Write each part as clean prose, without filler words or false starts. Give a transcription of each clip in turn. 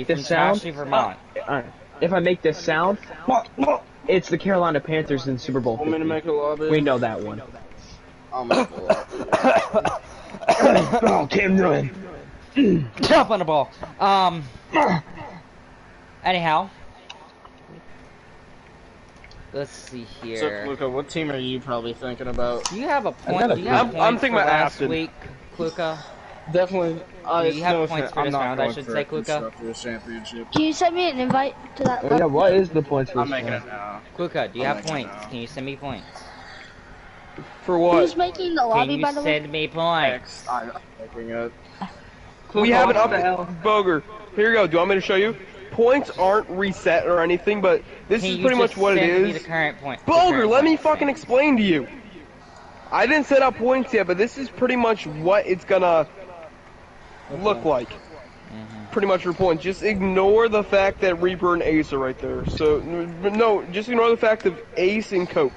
From Ashley, Vermont. If I make this sound, it's the Carolina Panthers in Super Bowl 50. Want me to make a lobby? We know that one. I'll make a lobby. Oh, Cam Newton. Jump on the ball. Anyhow. Let's see here. So, Luca, what team are you probably thinking about? Do you have a point? Do you have I'm thinking about last Aston. week, Kluka? Definitely. Do you have points for this round, I should say, Kluka? Can you send me an invite to that? Oh, yeah, what is the points for I'm making it now. Kluka, do you have points? Can you send me points? For what? Who's making the lobby, Can by you the way? send me points? I'm making it. We have it up, Boger. Here you go. Do you want me to show you? Points aren't reset or anything, but this is pretty much what it Send me is. the current point. Boger, let me fucking explain to you. I didn't set up points yet, but this is pretty much what it's gonna look like. Pretty much for points. Just ignore the fact that Reaper and Ace are right there. So, no, just ignore the fact of Ace and Coke.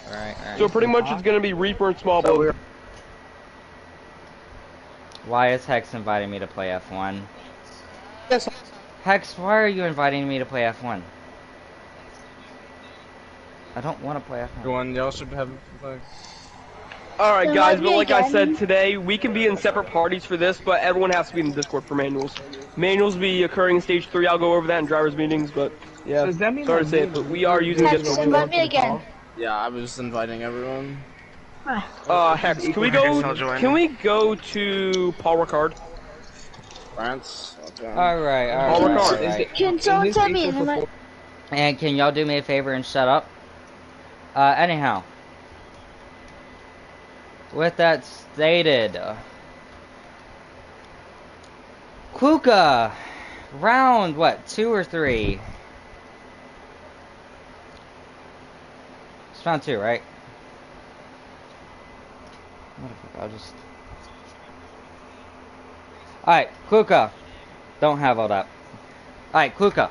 Alright. So pretty much it's gonna be Reaper and Small Boat. Why is Hex inviting me to play F1? Yes. Hex, why are you inviting me to play F1? I don't want to play F1. Go on, y'all should have like. Alright guys, but like I again. said today, we can be in separate parties for this, but everyone has to be in the Discord for manuals. Manuals will be occurring in stage 3, I'll go over that in drivers meetings, but yeah, Does that mean sorry to that say it, but we are using Hex, Discord. invite me again. Yeah, I was inviting everyone. Hex, can we go to Paul Ricard? France. Okay. Alright. Can someone send me an invite? And can y'all do me a favor and shut up? Anyhow. With that stated, Kluka, round, what, 2 or 3? It's round 2, right? I'll just... Alright, Kluka. Don't have all that. Alright, Kluka.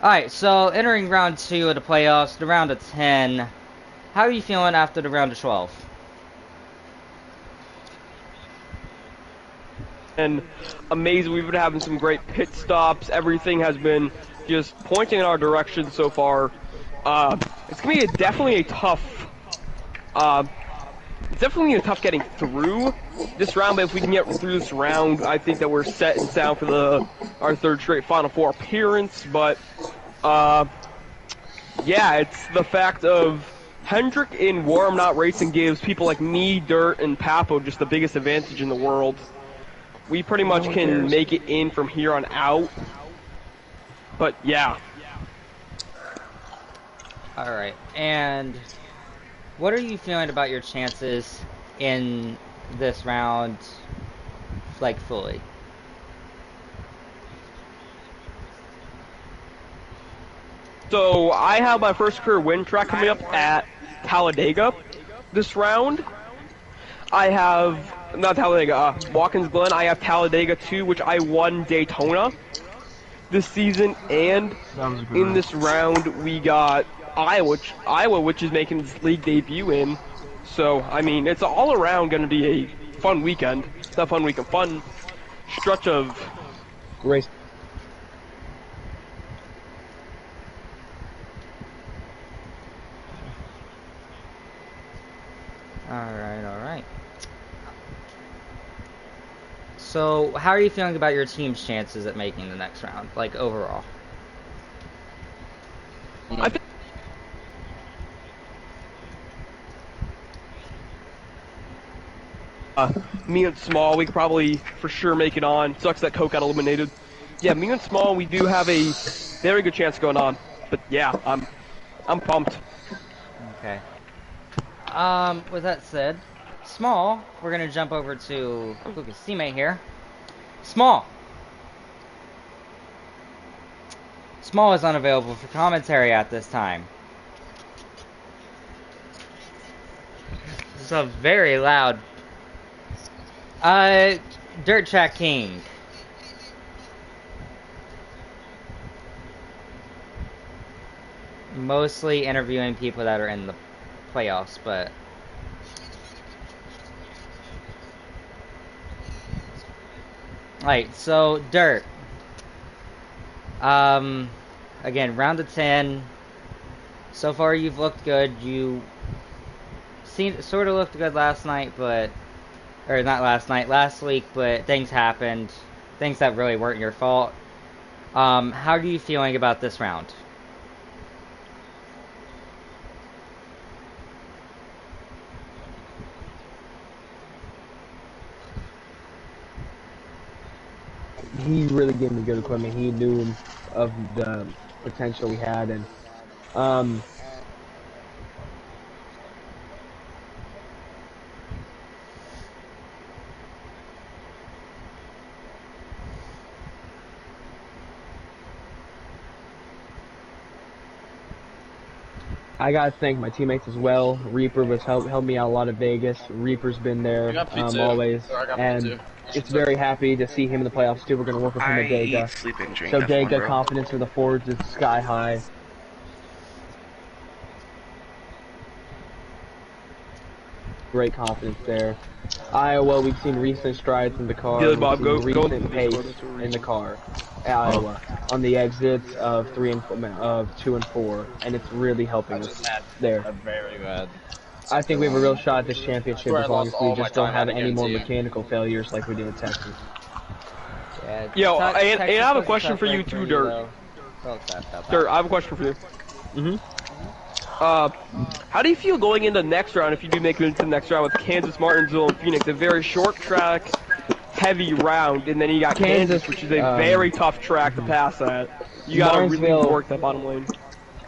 Alright, so entering round 2 of the playoffs, the round of 10. How are you feeling after the round of 12? And amazing, we've been having some great pit stops. Everything has been just pointing in our direction so far. It's gonna be definitely a tough. It's definitely gonna be tough getting through this round. But if we can get through this round, I think that we're set and sound for our 3rd straight Final Four appearance. But yeah, it's the fact of Hendrick in Warm Not Racing gives people like me, Dirt, and Papo just the biggest advantage in the world. We pretty much can make it in from here on out. But yeah. Alright, and what are you feeling about your chances in this round, like, fully? So I have my first career win track coming up at Talladega this round. I have, not Talladega, Watkins Glen. I have Talladega 2, which I won Daytona this season, and in this round we got Iowa, which is making its league debut in. So I mean, it's all around going to be a fun weekend. It's not fun weekend, fun stretch of Race. Alright. So, how are you feeling about your team's chances at making the next round, like, overall? I think me and Small, we could probably for sure make it on. Sucks that Coke got eliminated. Yeah, me and Small, we do have a very good chance going on. But yeah, I'm pumped. Okay. With that said, Small, we're gonna jump over to Luca's teammate here. Small is unavailable for commentary at this time. This is a very loud. Dirt Track King. Mostly interviewing people that are in the playoffs, but Alright, so Dirt. Again, round of 10. So far, you've looked good. You sort of looked good last night, or not last night, last week, but things happened. Things that really weren't your fault. How are you feeling about this round? He really gave me good equipment. He knew of the potential we had, and I gotta thank my teammates as well. Reaper was helped me out a lot at Vegas. Reaper's been there always, and it's very happy to see him in the playoffs too. We're gonna work with him at Dega. So Dega confidence for the forwards is sky high. Great confidence there. Iowa, we've seen recent strides in the car. Good, Bob, we've seen recent pace in the car. Iowa on the exits of 2 and 4, and it's really helping us there. Very bad. I think we have a real shot at this championship as long as we just don't have any more mechanical failures like we did at Texas. Yeah, Yo, and I have a was question tough for you break too, Dirt. though. So sad about Dirt, that. I have a question for you. Mhm. How do you feel going into the next round if you do make it into the next round with Kansas, Martinsville, and Phoenix? A very short track, heavy round, and then you got Kansas, which is a very tough track to pass at. You gotta really work that bottom lane.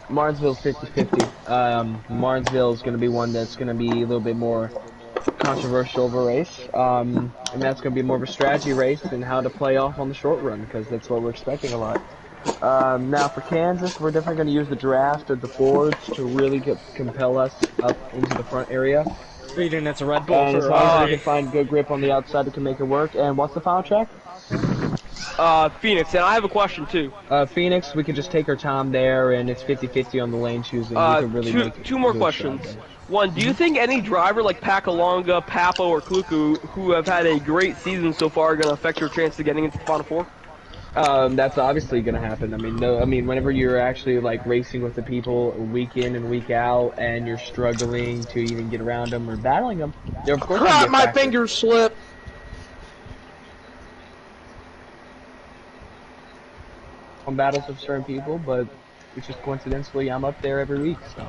Martinsville's 50-50. Martinsville's going to be one that's going to be a little bit more controversial of a race, and that's going to be more of a strategy race and how to play off on the short run, because that's what we're expecting a lot. Now for Kansas, we're definitely going to use the draft or the forwards to really compel us up into the front area. Speeding, it's a Red Bull. And as long as we can find good grip on the outside, we can make it work. And what's the final track? Phoenix, and I have a question too. Phoenix, we can just take our time there, and it's 50-50 on the lane choosing. We can really make two more questions. One, do you think any driver like Pakalonga, Papo, or Kluku, who have had a great season so far, are going to affect your chance of getting into the Final Four? That's obviously going to happen. I mean, whenever you're actually like racing with the people week in and week out, and you're struggling to even get around them or battling them, they're of course. Crap! My fingers slip. On battles with certain people, but it's just coincidentally I'm up there every week. So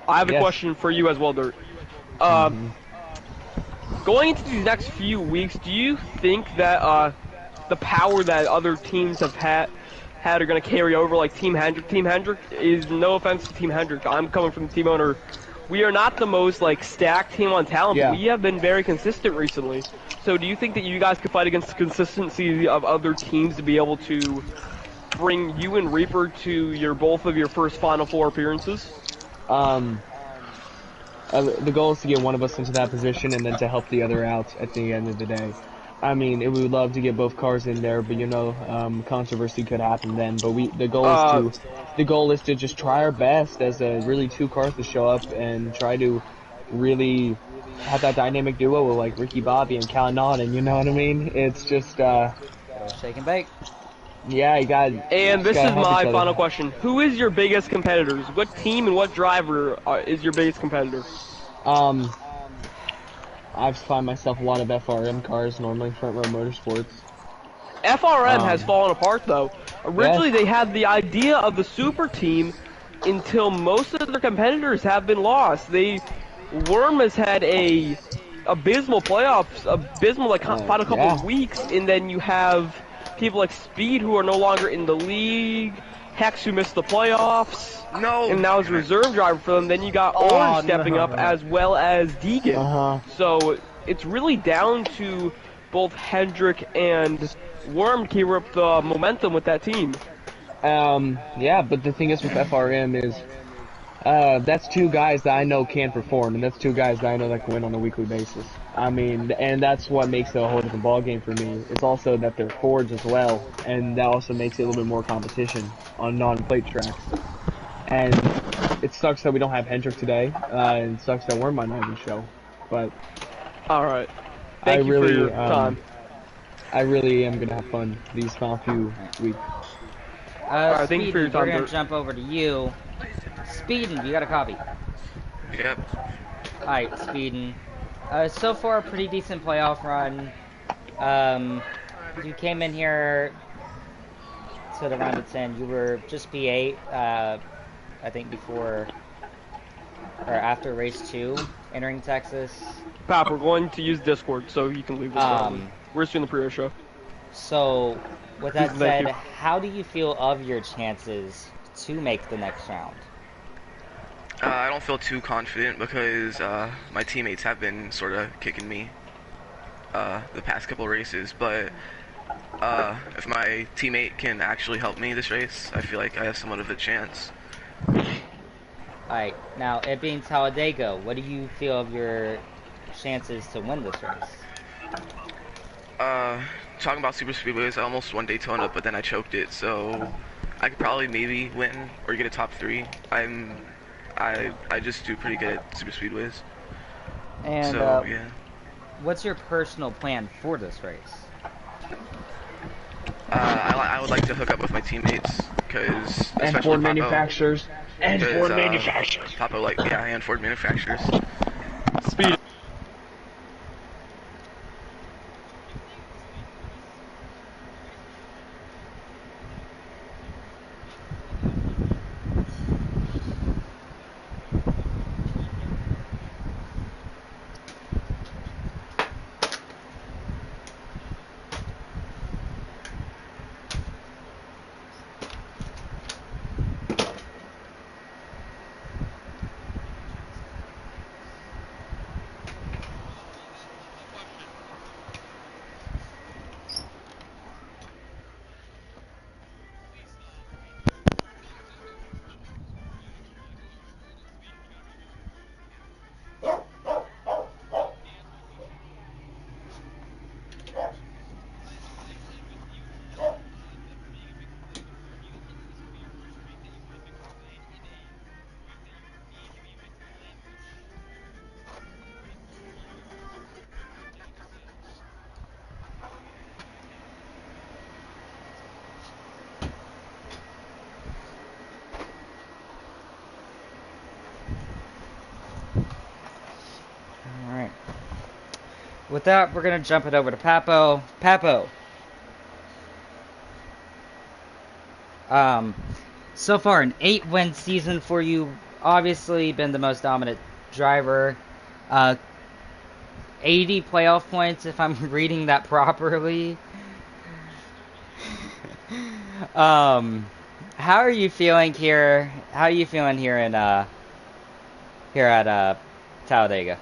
I have a question for you as well, Dirt. Going into these next few weeks, do you think that the power that other teams have had are going to carry over, like Team Hendrick? Team Hendrick is, no offense to Team Hendrick, I'm coming from the team owner. We are not the most like stacked team on talent, but we have been very consistent recently. So do you think that you guys could fight against the consistency of other teams to be able to bring you and Reaper to both of your first Final Four appearances? The goal is to get one of us into that position and then to help the other out at the end of the day. I mean, we would love to get both cars in there, but you know, controversy could happen then. But the goal is to just try our best as really two cars to show up and try to really have that dynamic duo with like Ricky Bobby and Cal and you know what I mean? It's just Shake and bake. Yeah, you got. And this is my final question: who is your biggest competitors? What team and what driver is your biggest competitor? I find myself a lot of FRM cars, normally Front Row Motorsports. FRM has fallen apart though. Originally they had the idea of the super team until most of their competitors have been lost. Worm has had a abysmal playoffs, like final couple of weeks, and then you have people like Speed who are no longer in the league, Hex who missed the playoffs, and now is a reserve driver for them. Then you got Orange stepping up as well as Deegan. So it's really down to both Hendrick and Worm to keep up the momentum with that team. Yeah, but the thing is with FRM is that's two guys that I know can perform, and that's two guys that I know that can win on a weekly basis. I mean, and that's what makes it a whole different ballgame for me. It's also that they're Fords as well, and that also makes it a little bit more competition on non-plate tracks. And it sucks that we don't have Hendrick today, and it sucks that Worm might not even show. But all right, thank you for your time. I really am gonna have fun these final few weeks. Alright, thank you for your Speedin, we're time, gonna Dirt. jump over to you. Speedin, you got a copy. Yep. Alright, Speedin. So far, a pretty decent playoff run. You came in here to the round of 10. You were just P8, I think before, or after race 2, entering Texas. Pap, we're going to use Discord, so you can leave this round. We're just doing the pre-race show. So, with that Thank said, you. how do you feel of your chances to make the next round? I don't feel too confident because my teammates have been sort of kicking me the past couple races, but if my teammate can actually help me this race, I feel like I have somewhat of a chance. Alright, now, it being Talladega, what do you feel of your chances to win this race? Talking about super speedways, I almost won Daytona, but then I choked it, so I could probably maybe win or get a top 3. I just do pretty good at super speedways. And, So yeah. what's your personal plan for this race? I would like to hook up with my teammates, because And especially Ford Papo, manufacturers. And Ford manufacturers. Papo, like, yeah, and Ford manufacturers. Speed. Alright. With that, we're gonna jump it over to Papo. Papo. So far an 8-win season for you. Obviously been the most dominant driver. 80 playoff points if I'm reading that properly. How are you feeling here? How are you feeling here in here at Talladega?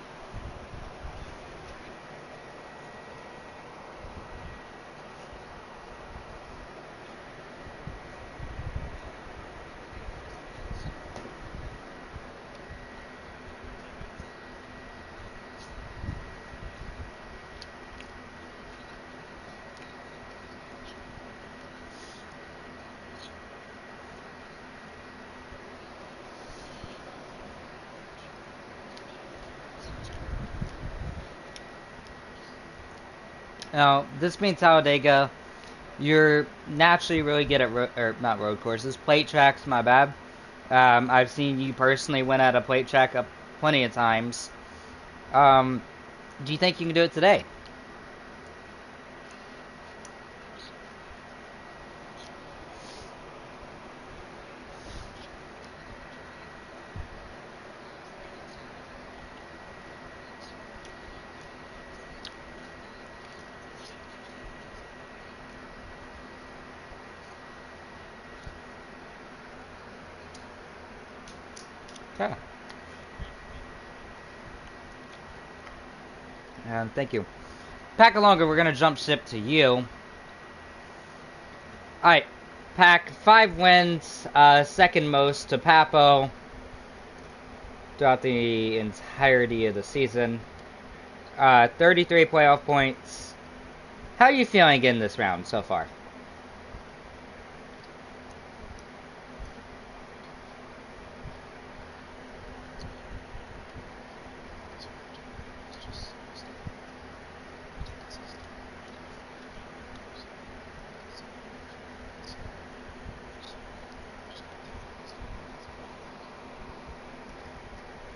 Now, this being Talladega, you're naturally really good at not road courses, plate tracks. My bad. I've seen you personally win at a plate track plenty of times. Do you think you can do it today? Okay. And thank you. Pack longer, we're gonna jump ship to you. Alright. Pack 5 wins, second most to Papo throughout the entirety of the season. 33 playoff points. How are you feeling in this round so far?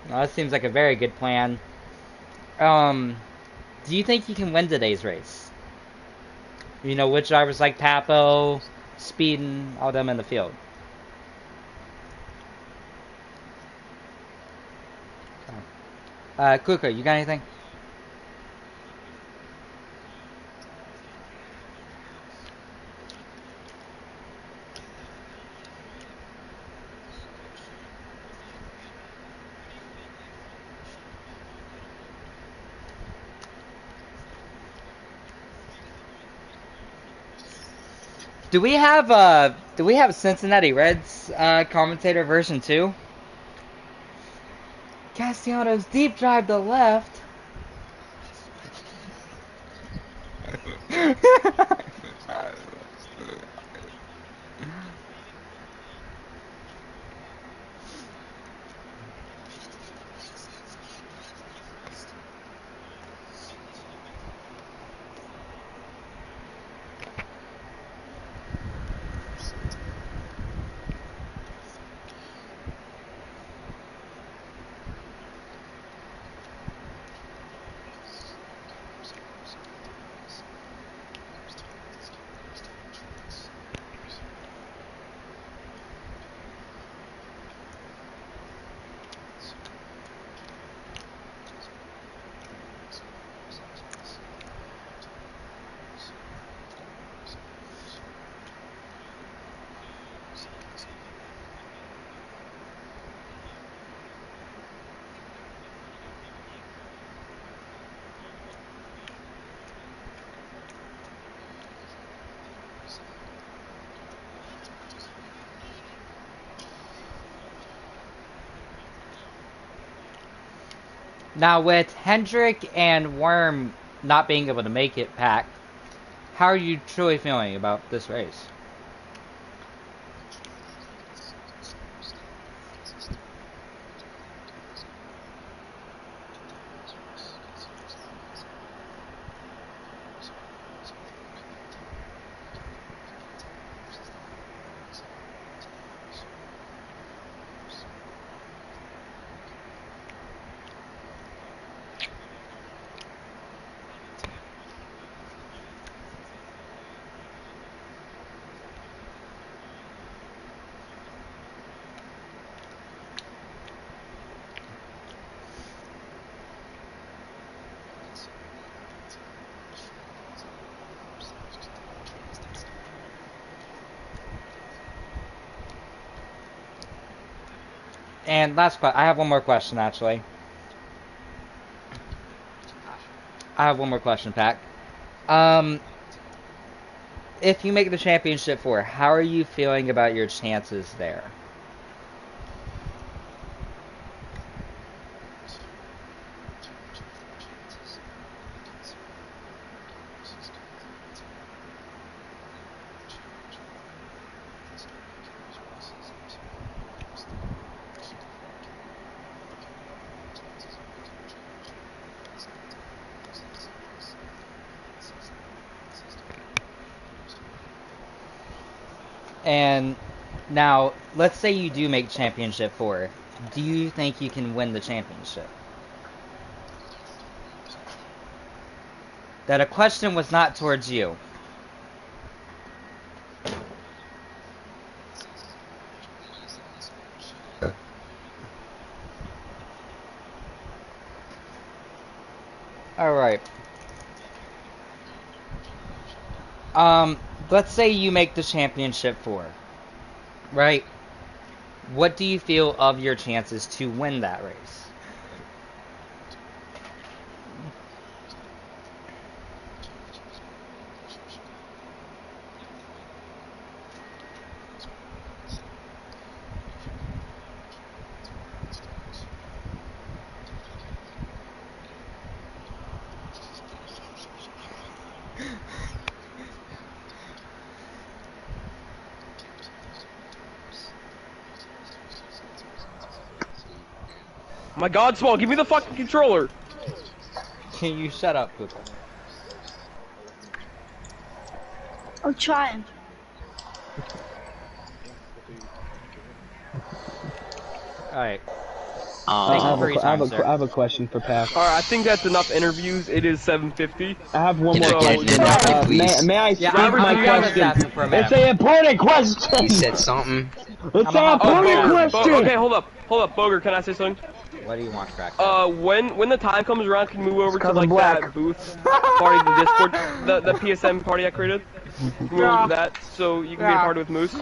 Well, that seems like a very good plan. Do you think you can win today's race? You know, with drivers like Papo, Speeding, all them in the field. Kuka, you got anything? Do we have Cincinnati Reds commentator version 2? Castellanos deep drive to left. Now, with Hendrick and Worm not being able to make it, Pack, how are you truly feeling about this race? And last question, I have one more question, actually. I have one more question, Pack. Um, if you make the championship 4, how are you feeling about your chances there? And now, let's say you do make championship 4. Do you think you can win the championship? That a question was not towards you. Alright. Let's say you make the championship 4. Right? What do you feel of your chances to win that race? My God, Small, give me the fucking controller. Can you shut up, Kuka? I'm trying. Alright. Thank you I have for your a, I have time, a, sir. I have a question for Pac. Alright, I think that's enough interviews. It is 7:50. I have one Can more I get an question. interview, please? May I Yeah, speak Robert, my you I'm guys- question? assassin for a It's minute. an important question. You said something. It's I'm a an hot important assassin. question. Okay, hold up, Boger. Can I say something? What do you want, Crack? When the time comes around, can you move over to 'cause I'm like black. that booth party, the Discord, the PSM party I created? Move over to that so you can be a party with Moose.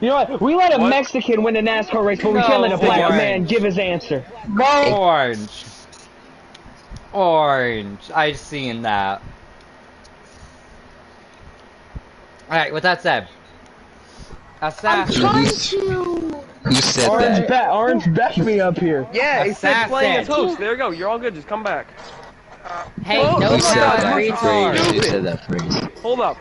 You know what? We let a What? Mexican win a NASCAR race, but we No, can't let a black Orange. man give his answer. Orange. Orange. I've seen that. Alright, with that said. I'm Assassin. trying to. Who said that? Orange, back me up here. Yeah, it said playing as Assassin. host. There you go. You're all good. Just come back. Hey, Oh, no Who said talent that retard. phrase? Who said that phrase? Hold up.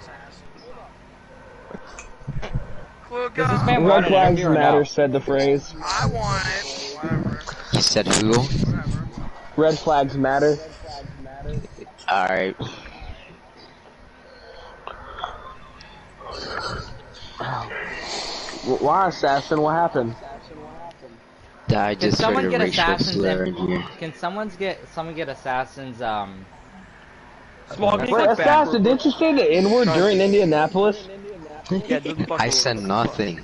Does this man Red want an flags interview or matter, no? said the phrase. I want it. Whatever. He said who? Whatever. Red flags matter. Alright. Why, assassin? What happened? I Can just heard someone a get racial assassins slur in here. Can someone get assassins Small, can you Wait, click back? assassin, didn't you say the N-word during Indianapolis? Yeah, it doesn't fucking I said work. nothing.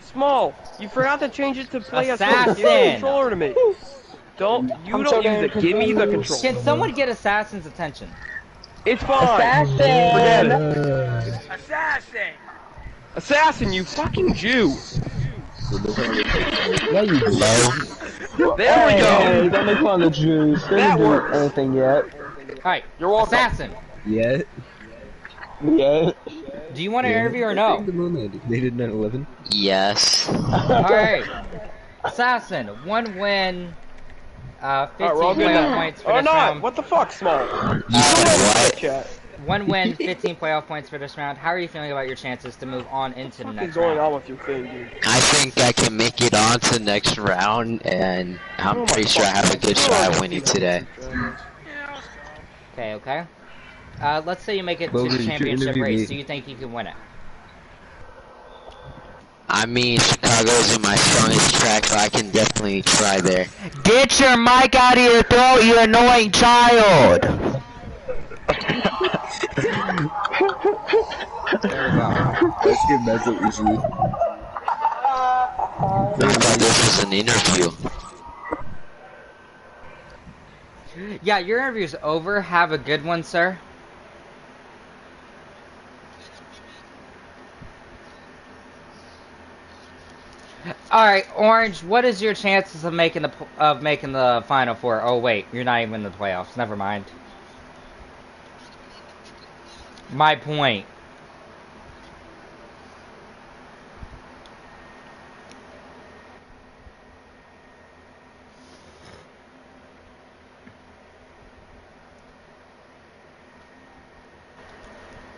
Small, you forgot to change it to play as host. Give the Assassin! controller to me. Don't use it. Give me the controller. Can someone get assassin's attention? It's fine. Forget it. Assassin! Assassin, you fucking Jew. Yeah, you Hello? There we Hey, go. don't make fun of the Jews. They That didn't do works. anything yet. Alright, You're welcome. assassin. Yeah. Yeah. Do you want an interview or no? They did 9/11. Yes. Alright. Assassin, 1 win, 15 Alright, we're all good playoff now. points for Or this not. round. What the fuck, Small? You said what? Chat. 1 win, 15 playoff points for this round. How are you feeling about your chances to move on into the What is next going round? on with your thing, dude? I think I can make it on to the next round, and I'm Oh my pretty sure I have a good fucking shot at God. winning today. Okay. Let's say you make it Well, to the you should championship interview race. me. Do you think you can win it? I mean, Chicago isn't my strongest track, but I can definitely try there. Get your mic out of your throat, you annoying child! There we go. Let's get mental issues. I thought this was an interview. Yeah, your interview's over. Have a good one, sir. All right, Orange. What is your chances of making the Final Four? Oh wait, you're not even in the playoffs. Never mind. My point.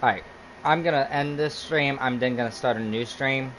Alright, I'm gonna end this stream. I'm then gonna start a new stream.